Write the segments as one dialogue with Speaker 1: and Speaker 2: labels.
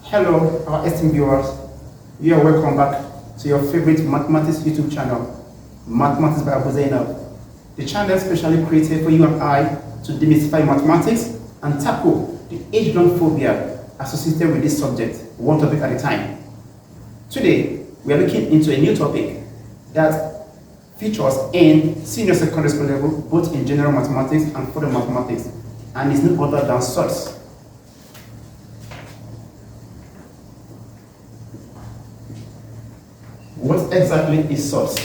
Speaker 1: Hello, our esteemed viewers. You are welcome back to your favorite mathematics YouTube channel, Mathematics by Abu Zainab. The channel is specially created for you and I to demystify mathematics and tackle the age-long phobia associated with this subject, one topic at a time. Today, we are looking into a new topic that features in senior secondary school level, both in general mathematics and further mathematics, and is no other than Surds. What exactly is Surds?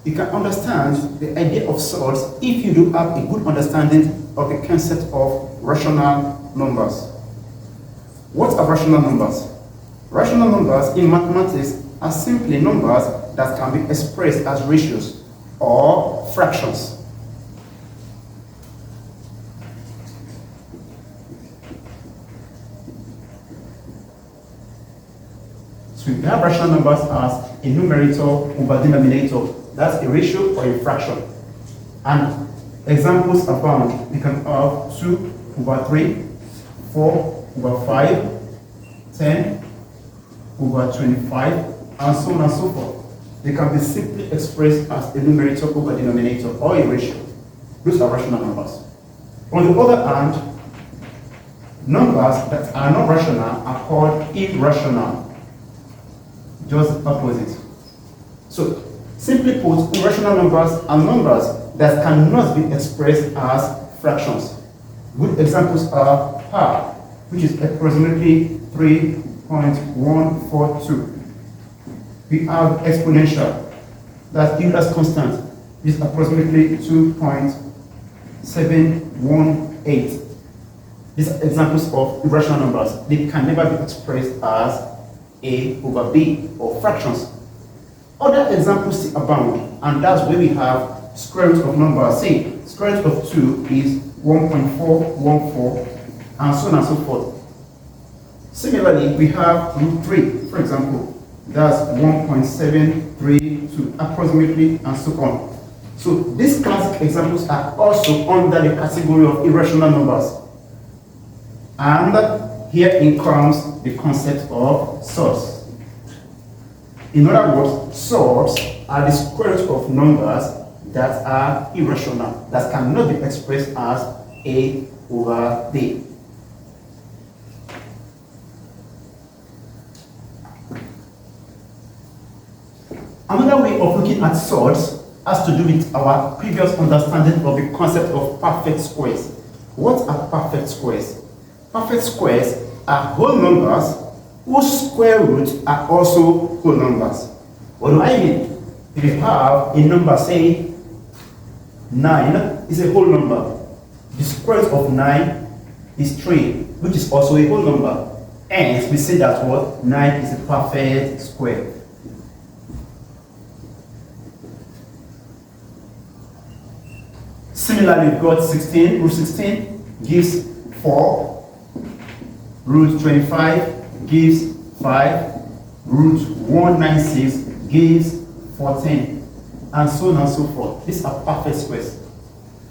Speaker 1: You can understand the idea of Surds if you do have a good understanding of the concept of rational numbers. What are rational numbers? Rational numbers in mathematics are simply numbers that can be expressed as ratios or fractions. So we have rational numbers as a numerator over denominator. That's a ratio or a fraction. And examples abound. We can have 2 over 3, 4 over 5, 10 over 25, and so on and so forth. They can be simply expressed as a numerator over denominator or a ratio. Those are rational numbers. On the other hand, numbers that are not rational are called irrational. Just opposite. So, simply put, irrational numbers are numbers that cannot be expressed as fractions. Good examples are pi, which is approximately 3.142. We have exponential, that's Euler's constant, which is approximately 2.718. These are examples of irrational numbers. They can never be expressed as a over b or fractions. Other examples still abound, and that's where we have square root of numbers. Say square root of 2 is 1.414, and so on and so forth. Similarly, we have root 3, for example, that's 1.732 approximately, and so on. So these classic examples are also under the category of irrational numbers. And herein comes the concept of surds. In other words, surds are the square root of numbers that are irrational, that cannot be expressed as a over b. Another way of looking at surds has to do with our previous understanding of the concept of perfect squares. What are perfect squares? Perfect squares are whole numbers whose square roots are also whole numbers. What do I mean? If you have a number, say 9 is a whole number. The square root of 9 is 3, which is also a whole number. Hence, we say that what? 9 is a perfect square. Similarly, we've got 16. Root 16 gives 4. Root 25 gives 5, root 196 gives 14, and so on and so forth. These are perfect squares.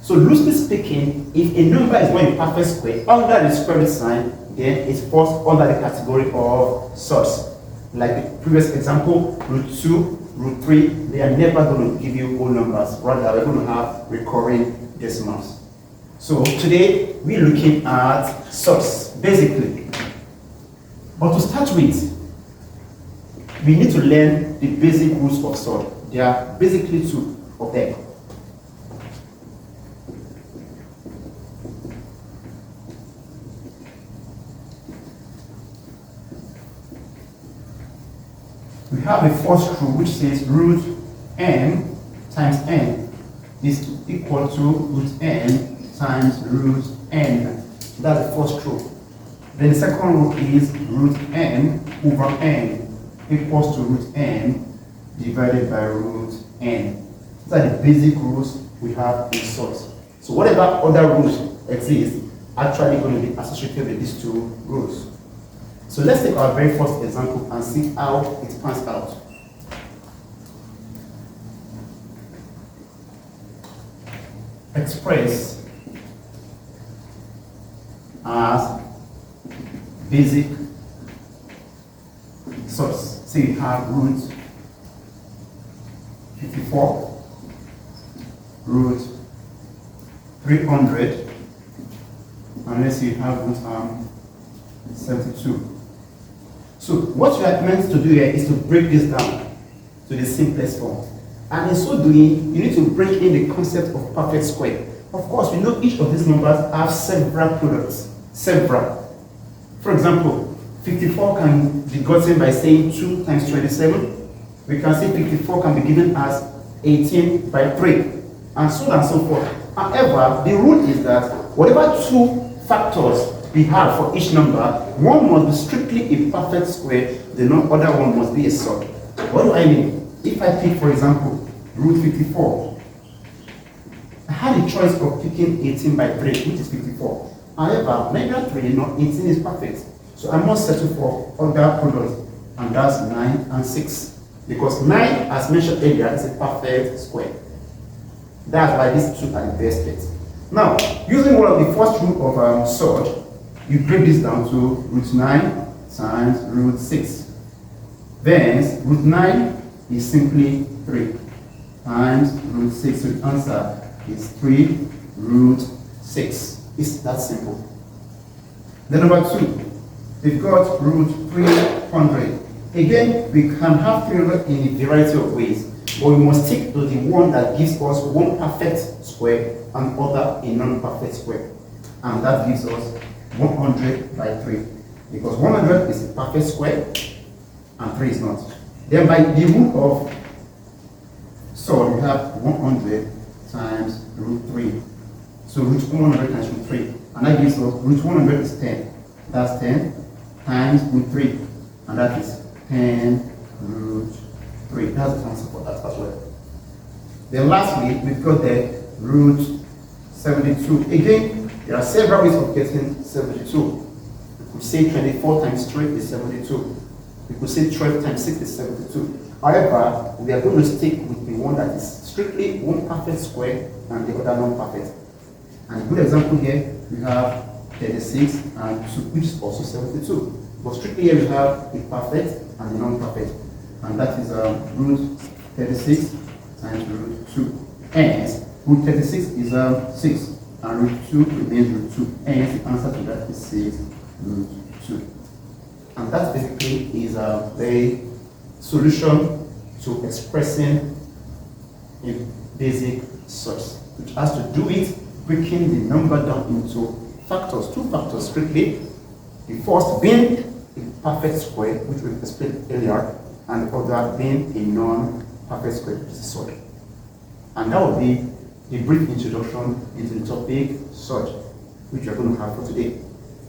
Speaker 1: So loosely speaking, if a number is not a perfect square under the square root sign, then it falls under the category of surds. Like the previous example, root 2, root 3, they are never going to give you whole numbers. Rather, they're going to have recurring decimals. So today, we're looking at surds, basically. But to start with, we need to learn the basic rules of surds. There are basically 2 of them. We have the first rule which says root n times n is equal to root n times root n. That's the first rule. Then the second rule is root n over n equals to root n divided by root n. These are the basic rules we have in surds. So whatever other rules exist are actually going to be associated with these 2 rules. So let's take our very first example and see how it pans out. Express as basic surds. So you have root 54, root 300, and let's say you have root 72. So what you are meant to do here is to break this down to the simplest form. And in so doing, you need to bring in the concept of perfect square. Of course, we know each of these numbers have several products. Several. For example, 54 can be gotten by saying 2 times 27. We can say 54 can be given as 18 by 3, and so on and so forth. However, the rule is that whatever two factors we have for each number, one must be strictly a perfect square, the other one must be a surd. What do I mean? If I pick, for example, root 54, I had a choice of picking 18 by 3, which is 54. However, neither 3 nor 18 is perfect. So I must settle for other products, and that's 9 and 6. Because 9, as mentioned earlier, is a perfect square. That's why these two are the best fits. Now, using one of the first rule of surd, you break this down to root 9 times root 6. Then, root 9 is simply 3 times root 6. So the answer is 3 root 6. It's that simple. Then number 2, we've got root 300. Again, we can have 300 in a variety of ways, but we must stick to the one that gives us one perfect square and other a non-perfect square. And that gives us 100 by 3. Because 100 is a perfect square and 3 is not. Then by the rule of surd, we have 100 times root 3. So root 100 times root 3. And that gives us root 100 is 10. That's 10 times root 3. And that is 10 root 3. That's the answer for that as well. Then lastly, we've got the root 72. Again, there are several ways of getting 72. We could say 24 times 3 is 72. We could say 12 times 6 is 72. However, we are going to stick with the one that is strictly one perfect square and the other non-perfect. And a good example here, we have 36 and 2, which is also 72. But strictly here we have the perfect and the non-perfect. And that is root 36 times root 2. Hence, root 36 is 6. And root 2 remains root 2. Hence, the answer to that is 6 root 2. And that basically is the solution to expressing a basic surds, which has to do with breaking the number down into factors, two factors strictly. The first being a perfect square, which we explained earlier, and the other being a non-perfect square, which is a surd. And that will be a brief introduction into the topic surd, which we are going to have for today,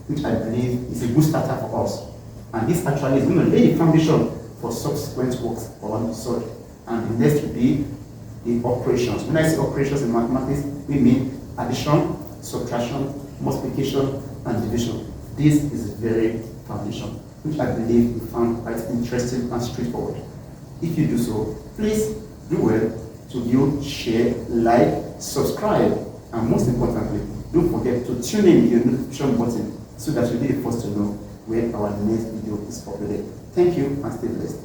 Speaker 1: which I believe is a good starter for us. And this actually is going to lay the foundation for subsequent works on surd. And the next will be the operations. When I say operations in mathematics, we mean addition, subtraction, multiplication, and division. This is very foundation, which I believe you found quite interesting and straightforward. If you do so, please do well to view, share, like, subscribe, and most importantly, don't forget to tune in your notification button so that you'll be the first to know when our next video is uploaded. Thank you and stay blessed.